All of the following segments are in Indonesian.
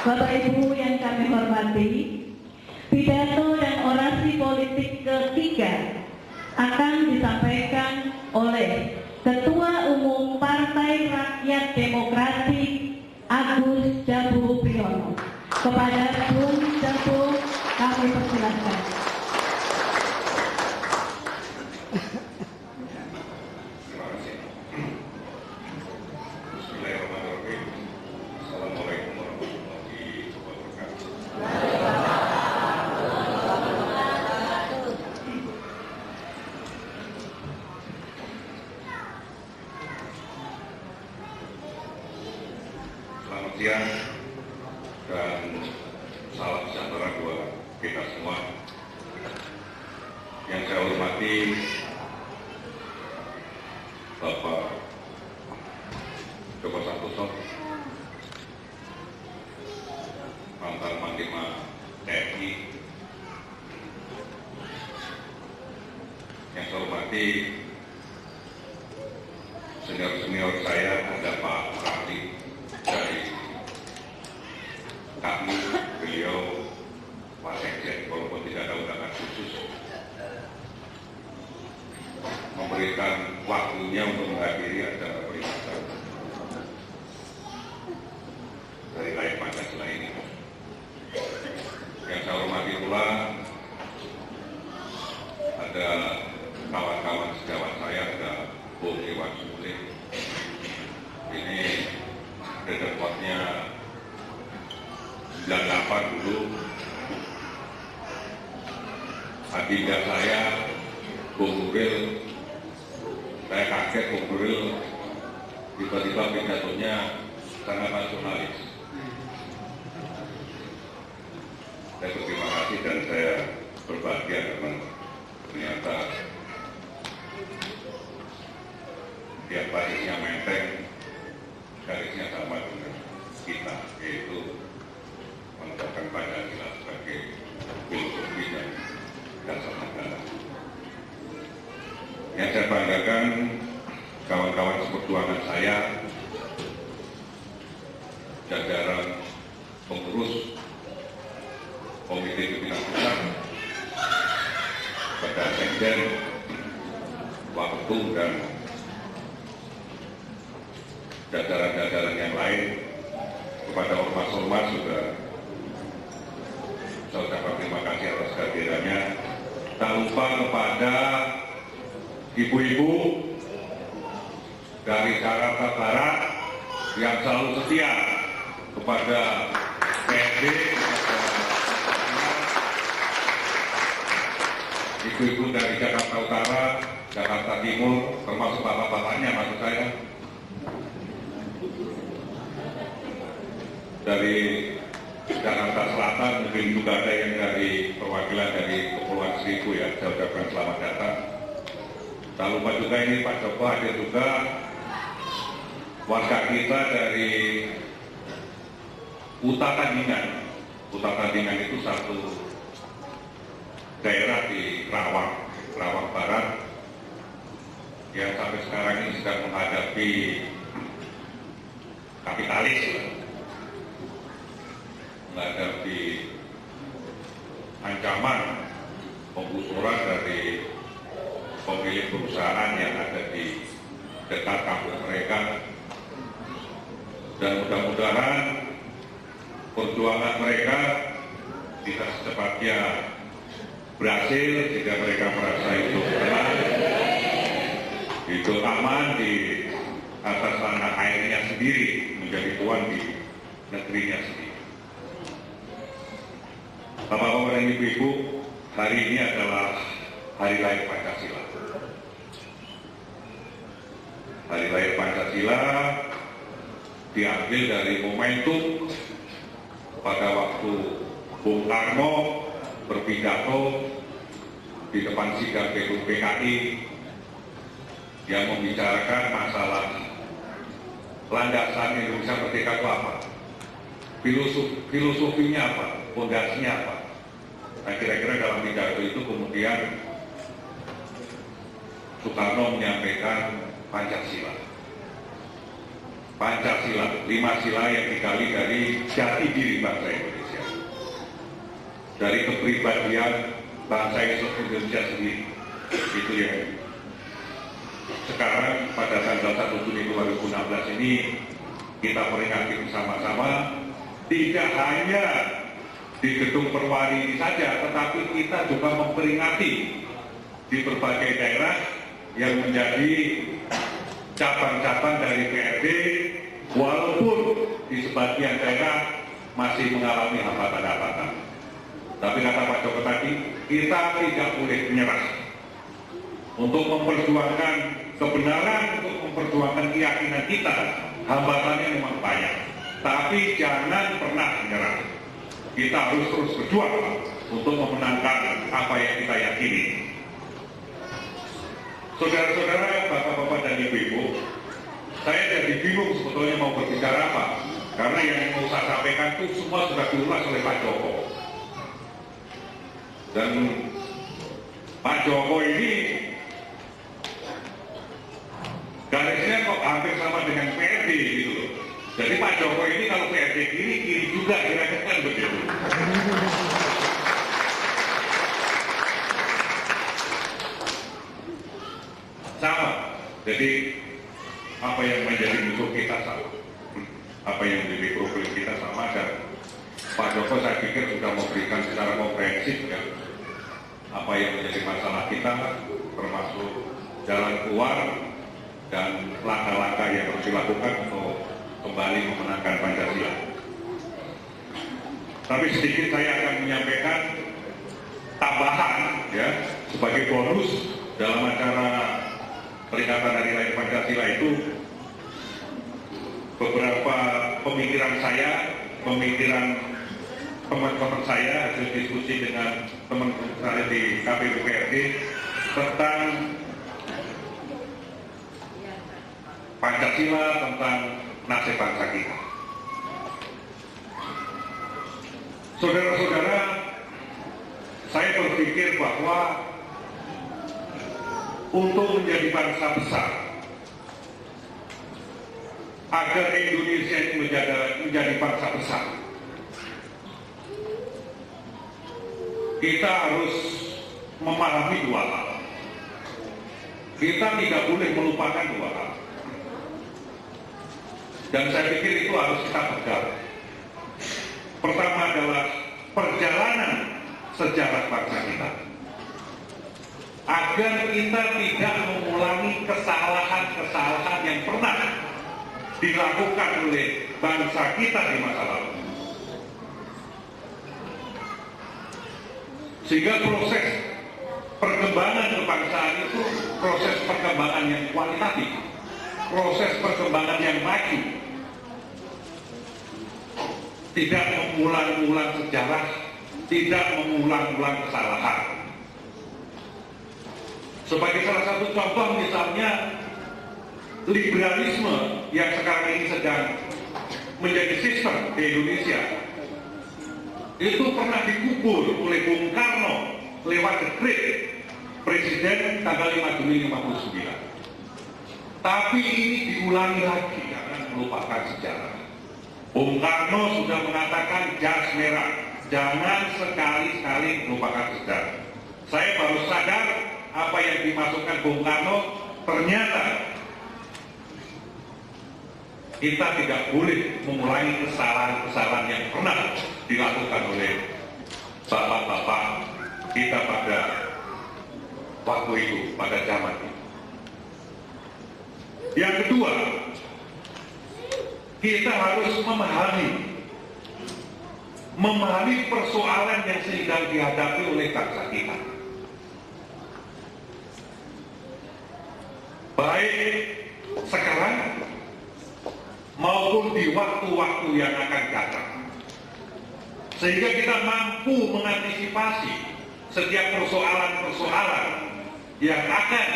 Bapak Ibu yang kami hormati, pidato dan orasi politik ketiga akan disampaikan oleh Ketua Umum Partai Rakyat Demokratik Agus Jabu Priyono. Kepada Bung Jabu kami persilahkan. Selamat siang dan salam sejahtera buat kita semua. Yang saya hormati Bapak Joko Santoso, mantan Panglima TNI. Yang saya hormati senior-senior saya, ada Pak Raffi dari kami, beliau Pak Sekjen, walaupun tidak ada undangan khusus, memberikan waktunya untuk menghadiri acara peringatan Hari Lahir Pancasila ini. Yang saya hormati pula ada kawan-kawan sejawat saya, ada Bung Iwan Sulit. Ini redekotnya 98 dulu. Adinda saya, Bung Nuril, saya kaget Bung Nuril tiba-tiba pidatonya sangat nasionalis. Saya berterima kasih dan saya berbahagia karena ternyata tiap basisnya menteng, garisnya sama dengan kita, yaitu menetapkan Pancasila sebagai filosofi dan dasar negara. Yang saya banggakan, kawan-kawan seperjuangan saya, jajaran pengurus Komite Pimpinan Pusat, pada Sekjen, Waktu dan jajaran-jajaran yang lain, kepada ormas-ormas juga saya ucapkan terima kasih atas kehadirannya. Tak lupa kepada ibu-ibu dari Jakarta Barat yang selalu setia kepada PND, ibu-ibu dari Jakarta Utara, Jakarta Timur, termasuk bapak-bapaknya maksud saya, dari Jakarta Selatan, mungkin juga ada yang dari perwakilan dari Kepulauan Seribu, ya, saya ucapkan selamat datang. Tak lupa juga ini Pak Joko hadir juga, warga kita dari Uta Tandingan. Uta Tandingan itu satu daerah di Rawang Barat, yang sampai sekarang ini sedang menghadapi kapitalis, menghadapi ancaman penggusuran dari pemilik perusahaan yang ada di dekat kampung mereka, dan mudah-mudahan perjuangan mereka bisa secepatnya berhasil sehingga mereka merasa hidup tenang, hidup aman di atas tanah airnya sendiri, menjadi tuan di negerinya sendiri. Bapak-bapak dan ibu-ibu, hari ini adalah Hari Lahir Pancasila. Hari Lahir Pancasila diambil dari momentum pada waktu Bung Karno berpidato di depan sidang gedung PKI yang membicarakan masalah landasan Indonesia Merdeka itu apa, filosofinya apa, fondasinya apa. Nah, kira-kira dalam pidato itu kemudian Soekarno menyampaikan Pancasila. Pancasila, 5 sila yang digali dari jati diri bangsa Indonesia, dari kepribadian bangsa Indonesia sendiri. Itu yang sekarang pada tanggal 1 Juni 2016 ini kita peringati bersama-sama, tidak hanya di Gedung Perwari ini saja, tetapi kita juga memperingati di berbagai daerah yang menjadi cabang-cabang dari PRD, walaupun di sebagian daerah masih mengalami hambatan-hambatan. Tapi kata Pak Joko tadi, kita tidak boleh menyerah untuk memperjuangkan kebenaran, untuk memperjuangkan keyakinan kita. Hambatannya memang banyak, tapi jangan pernah menyerah. Kita harus terus berjuang untuk memenangkan apa yang kita yakini. Saudara-saudara, bapak-bapak dan ibu-ibu, saya jadi bingung sebetulnya mau berbicara apa, karena yang mau saya sampaikan itu semua sudah diulas oleh Pak Joko. Dan Pak Joko ini garisnya kok hampir sama dengan PRD gitu loh. Jadi Pak Joko ini kalau PRD kiri juga kira-kira kan begitu. Sama. Jadi apa yang menjadi musuh kita sama, apa yang menjadi problem kita sama. Dan Pak Joko saya pikir sudah memberikan secara komprehensif ya, apa yang menjadi masalah kita, termasuk jalan keluar dan langkah-langkah yang harus dilakukan untuk kembali memenangkan Pancasila. Tapi sedikit saya akan menyampaikan tambahan ya, sebagai bonus dalam acara peringatan Hari Lahir Pancasila itu. Beberapa pemikiran saya, pemikiran teman-teman saya, hasil diskusi dengan teman-teman saya di KPU PRD tentang Pancasila, tentang nasib bangsa kita. Saudara-saudara, saya berpikir bahwa untuk menjadi bangsa besar, agar Indonesia ini menjadi bangsa besar, kita harus memahami dua hal. Kita tidak boleh melupakan dua hal. Dan saya pikir itu harus kita pegang. Pertama adalah perjalanan sejarah bangsa kita, agar kita tidak mengulangi kesalahan-kesalahan yang pernah dilakukan oleh bangsa kita di masa lalu. Sehingga proses perkembangan kebangsaan itu proses perkembangan yang kualitatif, proses perkembangan yang maju, tidak mengulang-ulang sejarah, tidak mengulang-ulang kesalahan. Sebagai salah satu contoh misalnya liberalisme yang sekarang ini sedang menjadi sistem di Indonesia, itu pernah dikubur oleh Bung Karno lewat dekret Presiden tanggal 5 Juni 59. Tapi ini diulangi lagi, jangan melupakan sejarah. Bung Karno sudah mengatakan jas merah, jangan sekali-kali melupakan sejarah. Saya baru sadar apa yang dimasukkan Bung Karno, ternyata kita tidak boleh mengulangi kesalahan-kesalahan yang pernah dilakukan oleh bapak-bapak kita pada waktu itu, pada zaman itu. Yang kedua, kita harus memahami persoalan yang sedang dihadapi oleh bangsa kita. Baik sekarang maupun di waktu-waktu yang akan datang. Sehingga kita mampu mengantisipasi setiap persoalan-persoalan yang akan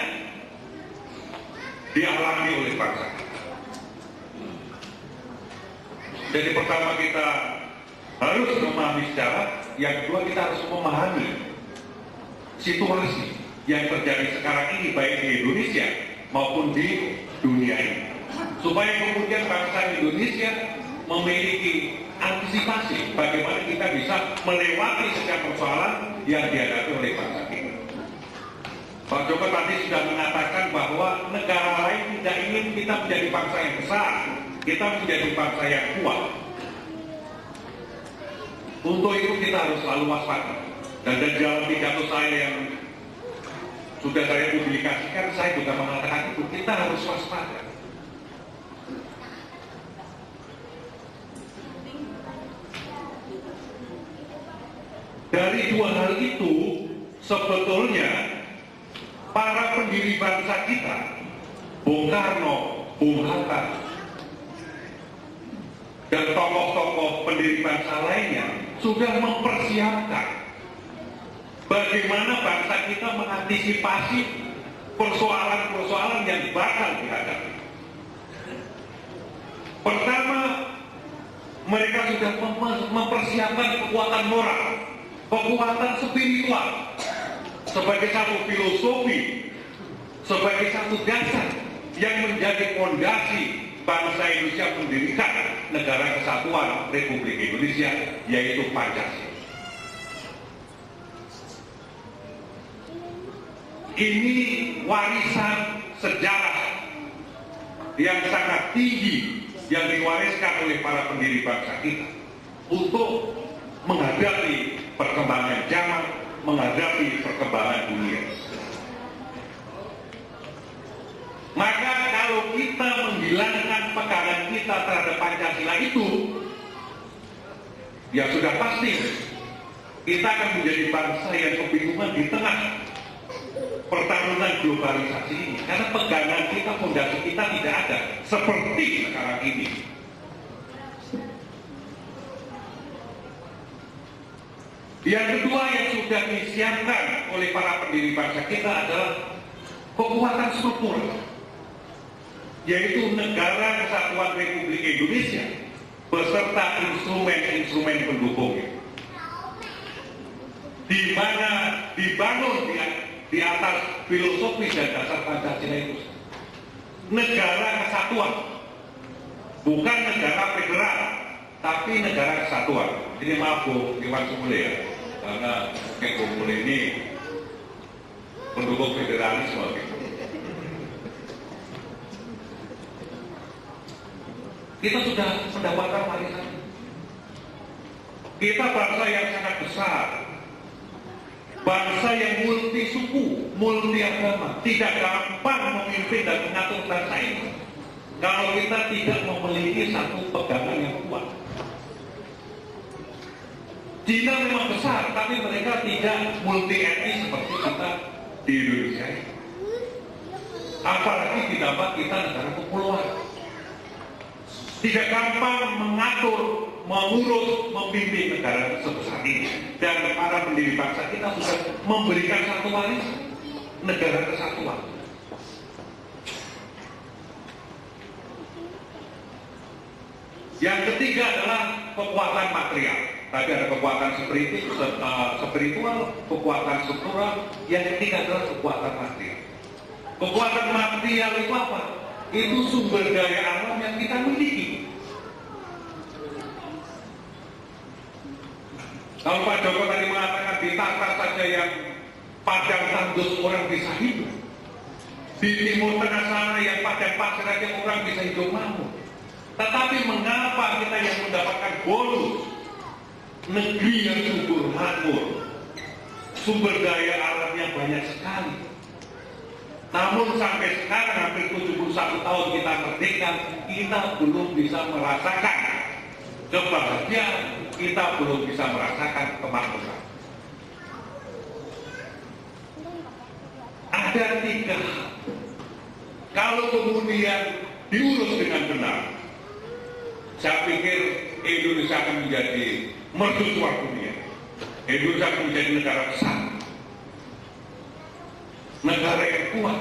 dialami oleh bangsa kita. Jadi pertama kita harus memahami sejarah, yang kedua kita harus memahami situasi yang terjadi sekarang ini baik di Indonesia maupun di dunia ini. supaya kemudian bangsa Indonesia memiliki antisipasi bagaimana kita bisa melewati setiap persoalan yang dihadapi oleh bangsa kita. Pak Joko tadi sudah mengatakan bahwa negara lain tidak ingin kita menjadi bangsa yang besar, kita menjadi bangsa yang kuat. Untuk itu kita harus selalu waspada. Dan dari dalam pidato saya yang sudah saya publikasikan, saya juga mengatakan itu, kita harus waspada. Dari dua hal itu, sebetulnya para pendiri bangsa kita, Bung Karno, Bung Hatta, dan tokoh-tokoh pendiri bangsa lainnya sudah mempersiapkan bagaimana bangsa kita mengantisipasi persoalan-persoalan yang bakal dihadapi. Pertama, mereka sudah mempersiapkan kekuatan moral, kekuatan spiritual sebagai satu filosofi, sebagai satu dasar yang menjadi fondasi bangsa Indonesia mendirikan negara kesatuan Republik Indonesia, yaitu Pancasila. Ini warisan sejarah yang sangat tinggi yang diwariskan oleh para pendiri bangsa kita untuk menghadapi perkembangan zaman, menghadapi perkembangan dunia. Maka kalau kita menghilangkan pegangan kita terhadap Pancasila itu, ya sudah pasti kita akan menjadi bangsa yang kebingungan di tengah pertarungan globalisasi ini. Karena pegangan kita, fondasi kita tidak ada seperti sekarang ini. Yang kedua yang sudah disiapkan oleh para pendiri bangsa kita adalah kekuatan struktural, yaitu Negara Kesatuan Republik Indonesia beserta instrumen-instrumen pendukungnya, di mana dibangun di atas filosofi dan dasar Pancasila itu. Negara kesatuan, bukan negara federal, tapi negara kesatuan. Ini maaf Bu Iwan Sumule ya, karena Bung Sumule ini pendukung federalisme gitu. Kita sudah mendapatkan warisan. Kita bangsa yang sangat besar, bangsa yang multi suku, multi agama. Tidak gampang memimpin dan mengatur bangsa ini kalau kita tidak memiliki satu pegangan yang kuat. Cina memang besar, tapi mereka tidak multi etnis seperti kita di Indonesia. Apalagi ditambah kita negara kepulauan. Tidak gampang mengatur, mengurus, memimpin negara sebesar ini. Dan para pendiri bangsa kita sudah memberikan satu warisan, negara kesatuan. Yang ketiga adalah kekuatan material. Tadi ada kekuatan spiritual, kekuatan struktural. Yang ketiga adalah kekuatan material. Kekuatan material itu apa? Itu sumber daya alam yang kita miliki. Kalau Pak Joko tadi mengatakan di Tatar saja yang padang tandus orang bisa hidup, di Timur Tengah sana yang padang pasir saja orang bisa hidup makmur. Tetapi mengapa kita yang mendapatkan bonus negeri yang subur makmur, sumber daya alam yang banyak sekali, namun sampai sekarang hampir 71 tahun kita merdeka, kita belum bisa merasakan kebahagiaan, kita belum bisa merasakan kemakmuran. Ada tiga hal. Kalau kemudian diurus dengan benar, saya pikir Indonesia akan menjadi mercusuar dunia. Indonesia akan menjadi negara besar, negara yang kuat,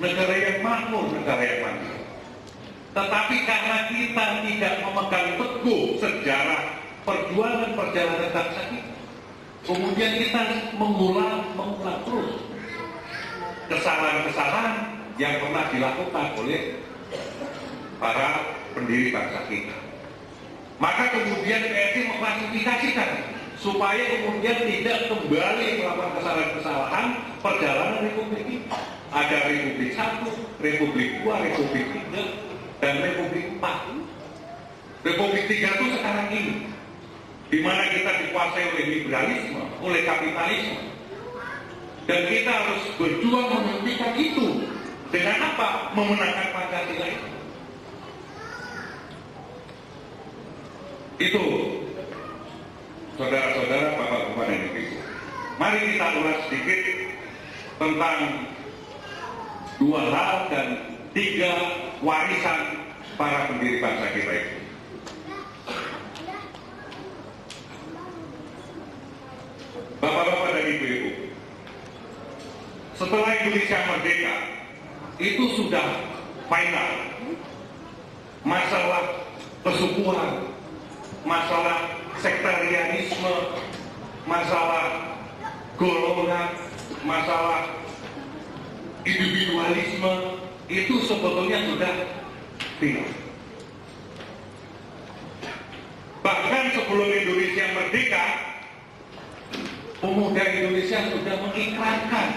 negara yang makmur, negara yang mandiri. Tetapi karena kita tidak memegang teguh sejarah perjuangan perjalanan bangsa kita, kemudian kita mengulang terus kesalahan-kesalahan yang pernah dilakukan oleh para pendiri bangsa kita. Maka kemudian PSI mengklasifikasikan supaya kemudian tidak kembali melakukan kesalahan-kesalahan perjalanan Republik ini. Ada Republik 1, Republik 2, Republik 3, dan Republik 4. Republik 3 itu sekarang ini, di mana kita dikuasai oleh liberalisme, oleh kapitalisme. Dan kita harus berjuang menghentikan itu. Dengan apa? Memenangkan Pancasila itu. Itu, saudara-saudara, bapak-bapak dan ibu-ibu. Mari kita ulas sedikit tentang 2 hal dan 3 warisan para pendiri bangsa kita itu. Bapak-bapak dan ibu-ibu, setelah Indonesia merdeka, itu sudah final. Masalah kesukuan, masalah sektarianisme, masalah golongan, masalah individualisme, itu sebetulnya sudah final. Bahkan sebelum Indonesia merdeka, pemuda Indonesia sudah mengikrarkan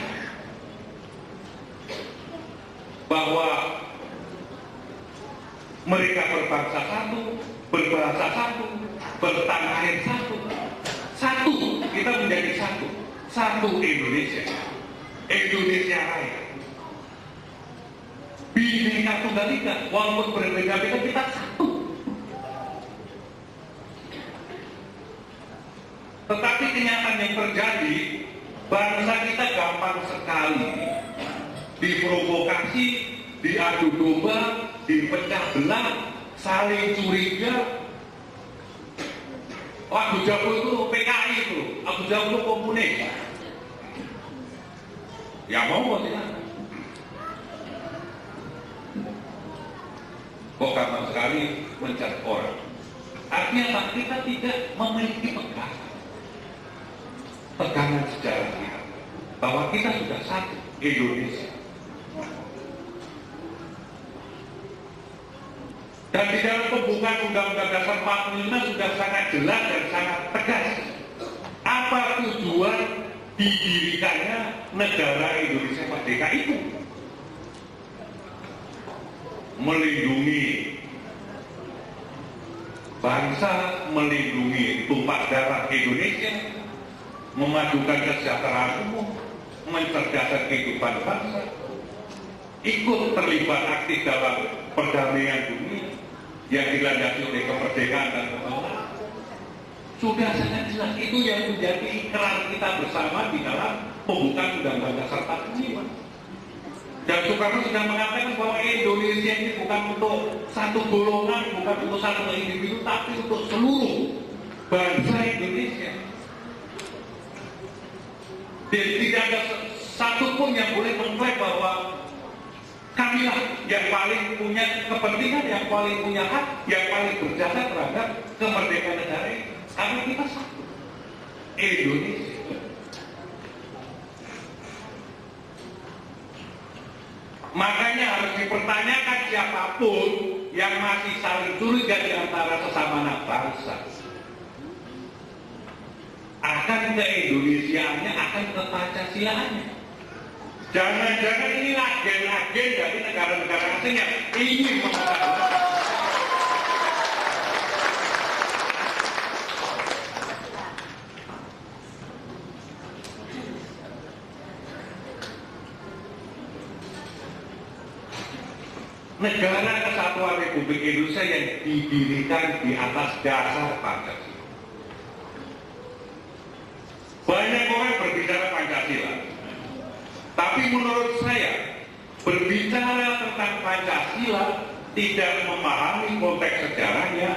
bahwa mereka berbangsa satu, berbahasa satu, bertanah air satu. Satu, kita menjadi satu. Satu Indonesia. Indonesia Raya. Bhinneka Tunggal Ika, walaupun berbeda-beda kita satu. Tetapi kenyataan yang terjadi, bangsa kita gampang sekali diprovokasi, diadu domba, dipecah belah, saling curiga. Abu Jabal itu PKI itu, Abu Jabal itu komunis. Ya mau tidak? Kok gampang sekali mencari orang. Artinya apa? Kita tidak memiliki pegangan sejarah kita bahwa kita sudah satu Indonesia. Dan di dalam pembukaan Undang-Undang Dasar 45 sudah sangat jelas dan sangat tegas apa tujuan didirikannya negara Indonesia merdeka itu. Melindungi bangsa, melindungi tumpah darah Indonesia, memajukan kesejahteraan umum, mencerdaskan kehidupan bangsa, ikut terlibat aktif dalam perdamaian dunia yang dilandasi oleh kemerdekaan dan kebebasan. Sudah sangat jelas, itu yang menjadi ikrar kita bersama di dalam pembukaan Undang-Undang Dasar 45. Dan Soekarno sudah mengatakan bahwa Indonesia ini bukan untuk satu golongan, bukan untuk satu individu, tapi untuk seluruh bangsa Indonesia. Dan tidak ada satupun yang boleh mengklaim bahwa kamilah yang paling punya kepentingan, yang paling punya hak, yang paling berjasa terhadap kemerdekaan negara ini. Karena kita satu, Indonesia. Makanya harus dipertanyakan siapapun yang masih saling curiga di antara sesama anak bangsa. Akan ke Indonesiaannya, akan ke Pancasilaannya. Jangan-jangan ini agen-agen dari negara-negara asing yang ingin mengatakan. Negara Kesatuan Republik Indonesia yang didirikan di atas dasar Pancasila. Banyak orang berbicara Pancasila, tapi menurut saya berbicara tentang Pancasila tidak memahami konteks sejarahnya,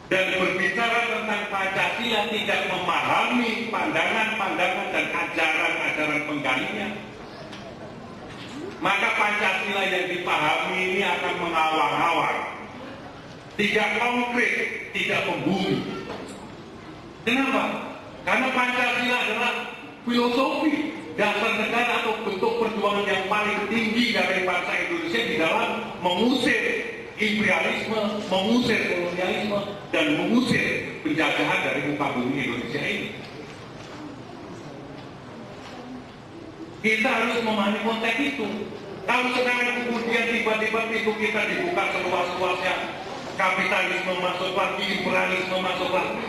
dan berbicara tentang Pancasila tidak memahami pandangan-pandangan dan ajaran-ajaran penggalinya, maka Pancasila yang dipahami ini akan mengawang-awang, tidak konkret, tidak membumi. Kenapa? Karena Pancasila adalah filosofi dasar negara atau bentuk perjuangan yang paling tinggi dari bangsa Indonesia di dalam mengusir imperialisme, mengusir kolonialisme, dan mengusir penjajahan dari muka bumi Indonesia ini. Kita harus memahami konteks itu. Kalau sekarang kemudian tiba-tiba pintu kita dibuka seluas-luasnya, kapitalisme masuk lagi, imperialisme masuk lagi,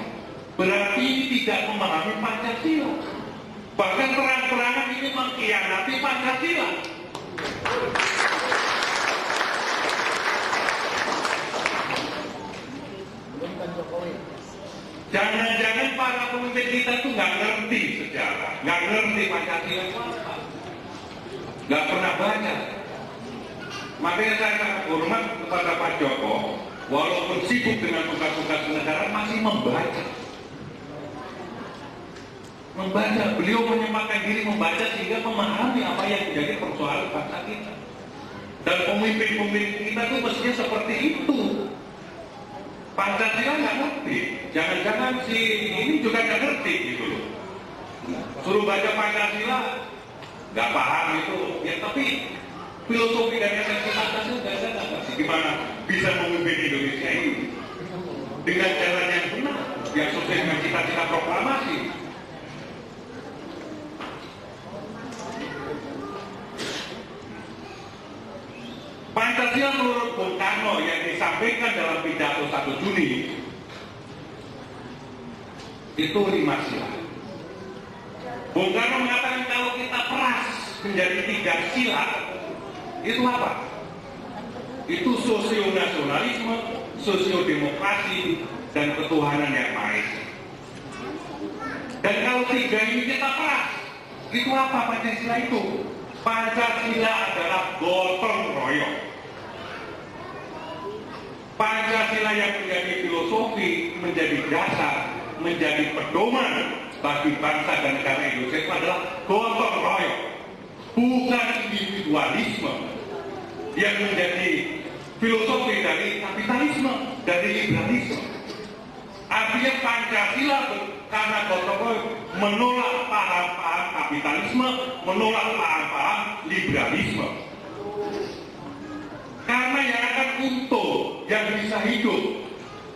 berarti ini tidak memahami Pancasila. Bahkan terang-terangan ini mengkhianati Pancasila. Jangan-jangan para pemimpin kita tuh nggak ngerti sejarah, nggak ngerti Pancasila itu apa, nggak pernah baca. Makanya saya sangat hormat kepada Pak Joko, walaupun sibuk dengan tugas-tugas negara masih membaca. Beliau menyempatkan diri membaca sehingga memahami apa yang menjadi persoalan bangsa kita. Dan pemimpin-pemimpin kita tuh mestinya seperti itu. Pancasila nggak ngerti, jangan-jangan si ini juga nggak ngerti gitu loh. Suruh baca Pancasila nggak paham itu, ya tapi filosofi dan esensi Pancasila nggak ngerti. Gimana bisa memimpin Indonesia ini dengan jalan yang benar, yang sesuai dengan cita-cita proklamasi. Pancasila menurut Bung Karno yang disampaikan dalam pidato 1 Juni itu 5 sila. Bung Karno mengatakan kalau kita peras menjadi 3 sila, itu apa? Itu sosio-nasionalisme, sosio-demokrasi, dan ketuhanan yang Maha Esa. Dan kalau 3 ini kita peras, itu apa Pancasila itu? Pancasila adalah gotong royong. Pancasila yang menjadi filosofi, menjadi dasar, menjadi pedoman bagi bangsa dan negara Indonesia itu adalah gotong royong, bukan individualisme yang menjadi filosofi dari kapitalisme, dari liberalisme. Artinya Pancasila karena gotong royong menolak paham-paham kapitalisme, menolak paham-paham liberalisme. Karena yang akan untung, yang bisa hidup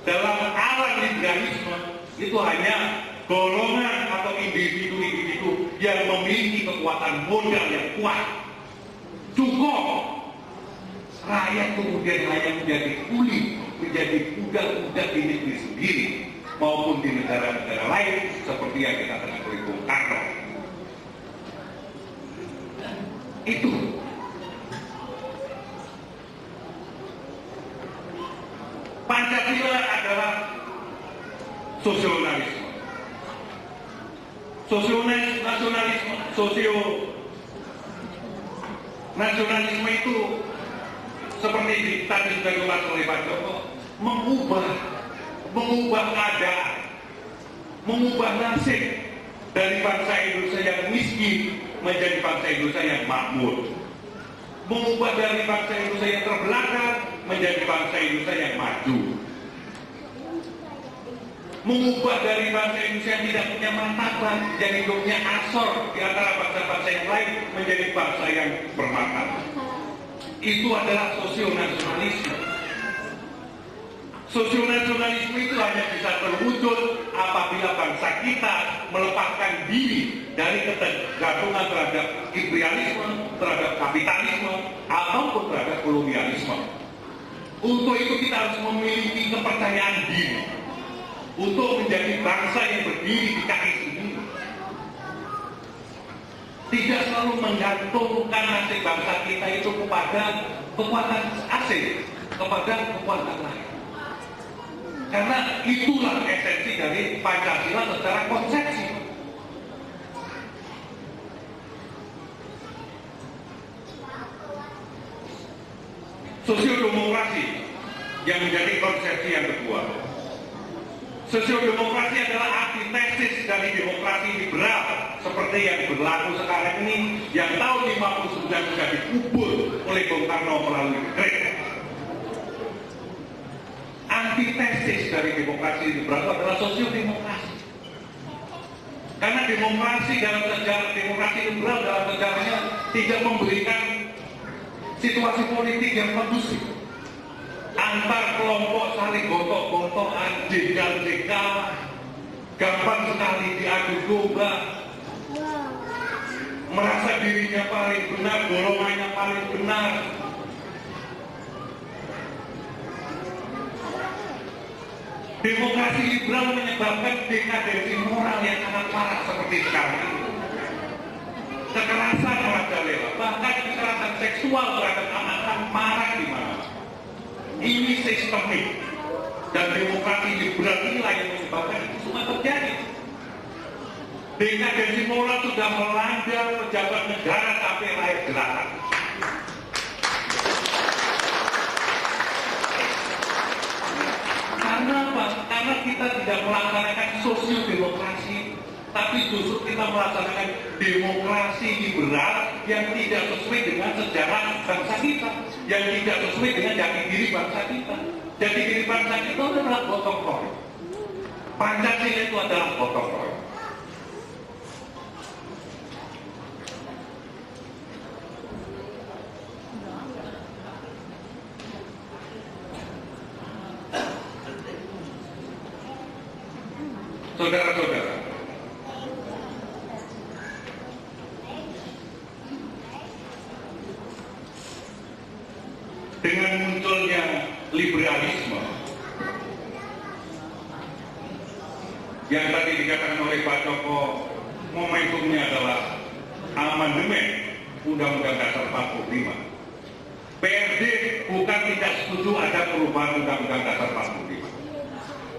dalam alam liberalisme itu hanya golongan atau individu-individu yang memiliki kekuatan modal yang kuat. Cukup rakyat kemudian hanya menjadi kulit, menjadi budak-budak di negeri sendiri maupun di negara-negara lain seperti yang kita kenal oleh Bung Karno. Itu Pancasila adalah sosionasionalisme. Nasionalisme itu seperti tadi sudah dibahas oleh Pak Joko, mengubah keadaan, mengubah nasib dari bangsa Indonesia yang miskin menjadi bangsa Indonesia yang makmur, mengubah dari bangsa Indonesia yang terbelakang menjadi bangsa Indonesia yang maju, mengubah dari bangsa Indonesia yang tidak punya martabat, yang hidupnya asor di antara bangsa-bangsa yang lain menjadi bangsa yang bermartabat. Itu adalah sosionasionalisme. Sosionasionalisme itu hanya bisa terwujud apabila bangsa kita melepaskan diri dari ketergantungan terhadap imperialisme, terhadap kapitalisme, ataupun terhadap kolonialisme. Untuk itu kita harus memiliki kepercayaan diri untuk menjadi bangsa yang berdiri di kaki sendiri. Tidak selalu menggantungkan nasib bangsa kita itu kepada kekuatan asing, kepada kekuatan lain. Karena itulah esensi dari Pancasila secara konsepsi. Sosiodemokrasi yang menjadi konsepsi yang kedua. Sosiodemokrasi adalah antitesis dari demokrasi liberal seperti yang berlaku sekarang ini, yang tahun 59 sudah dikubur oleh Bung Karno melalui dekret. Antitesis dari demokrasi liberal adalah sosiodemokrasi. Karena demokrasi dalam sejarah, demokrasi liberal dalam sejarahnya tidak memberikan situasi politik yang kondusif, antar kelompok saling gontok-gontokan, jegal-jegal, gampang sekali diadu domba, merasa dirinya paling benar, golongannya paling benar. Demokrasi liberal menyebabkan dekadensi moral yang sangat parah seperti sekarang ini. Kekerasan merajalela, bahkan kekerasan seksual terhadap anak-anak marak di mana. Ini sistemik, dan demokrasi liberal inilah yang menyebabkan itu semua terjadi. Dekadensi moral sudah melanda pejabat negara sampai lahir jelata. Karena apa? Karena kita tidak melaksanakan sosial demokrasi, tapi justru kita melaksanakan demokrasi liberal yang tidak sesuai dengan sejarah bangsa kita, yang tidak sesuai dengan jati diri bangsa kita. Jati diri bangsa kita adalah gotong royong. Pancasila itu adalah gotong royong. Saudara-saudara, dengan munculnya liberalisme yang tadi dikatakan oleh Pak Joko, momentumnya adalah amandemen Undang-Undang Dasar 45. PRD bukan tidak setuju ada perubahan Undang-Undang Dasar 45.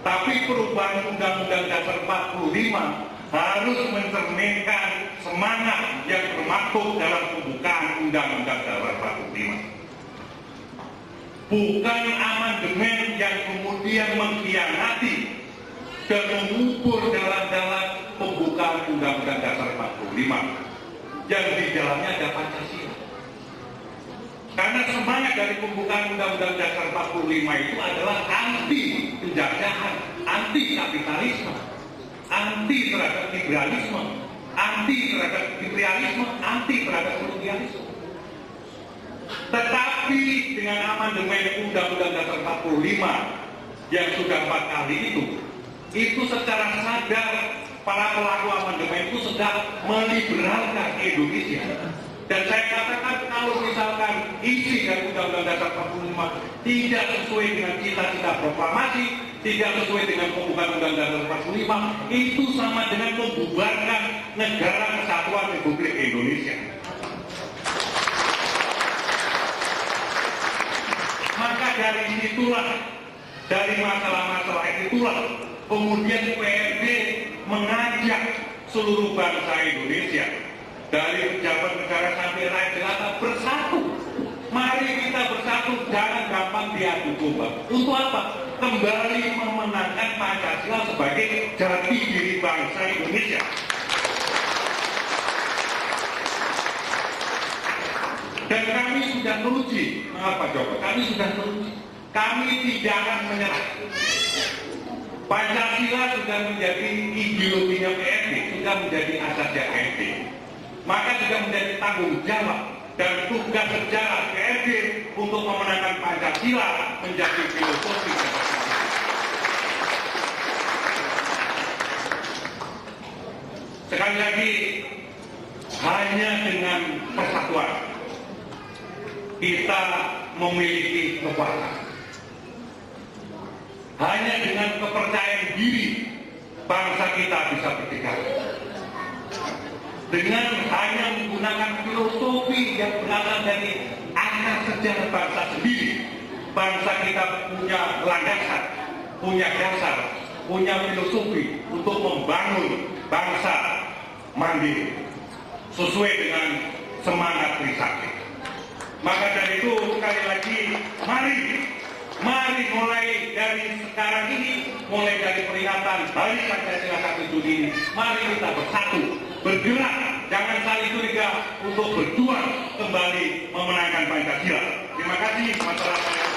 Tapi perubahan Undang-Undang Dasar 45 harus mencerminkan semangat yang bermaksud dalam pembukaan Undang-Undang Dasar 45. Bukan amandemen yang kemudian mengkhianati dan mengubur dalam pembukaan Undang-Undang Dasar 45 yang di dalamnya ada Pancasila. Karena semangat dari pembukaan Undang-Undang Dasar 45 itu adalah anti penjajahan, anti kapitalisme, anti terhadap liberalisme, anti terhadap imperialisme, anti terhadap kolonialisme. Tetapi dengan amandemen Undang-Undang Dasar 45 yang sudah 4 kali itu secara sadar para pelaku amandemen itu sedang meliberalkan Indonesia. Dan saya katakan kalau misalkan isi dari Undang-Undang Dasar 45 tidak sesuai dengan cita-cita proklamasi, tidak sesuai dengan pembukaan Undang-Undang Dasar 45, itu sama dengan membubarkan Negara Kesatuan Republik Indonesia. Maka dari situlah, dari masalah-masalah itulah, kemudian PRD mengajak seluruh bangsa Indonesia, dari pejabat negara sampai rakyat jelata bersatu. Mari kita bersatu, jangan gampang diadu domba. Untuk apa? Kembali memenangkan Pancasila sebagai jati diri bangsa Indonesia. Dan kami sudah teruji, mengapa Joko? Kami sudah teruji. Kami tidak akan menyerah. Pancasila sudah menjadi ideologinya PRD, sudah menjadi asasnya PRD. Maka juga menjadi tanggung jawab dan tugas sejarah PRD untuk memenangkan Pancasila menjadi filosofi. Sekali lagi, hanya dengan persatuan kita memiliki kekuatan. Hanya dengan kepercayaan diri bangsa kita bisa berdikari. Dengan hanya menggunakan filosofi yang berasal dari akar sejarah bangsa sendiri, bangsa kita punya landasan, punya dasar, punya filosofi untuk membangun bangsa mandiri sesuai dengan semangat Trisakti. Maka dari itu sekali lagi, mari mulai dari sekarang ini, mulai dari peringatan Hari Pancasila 1 Juni ini, mari kita bersatu, bergerak, jangan saling curiga untuk berjuang kembali memenangkan Pancasila. Terima kasih masyarakat yang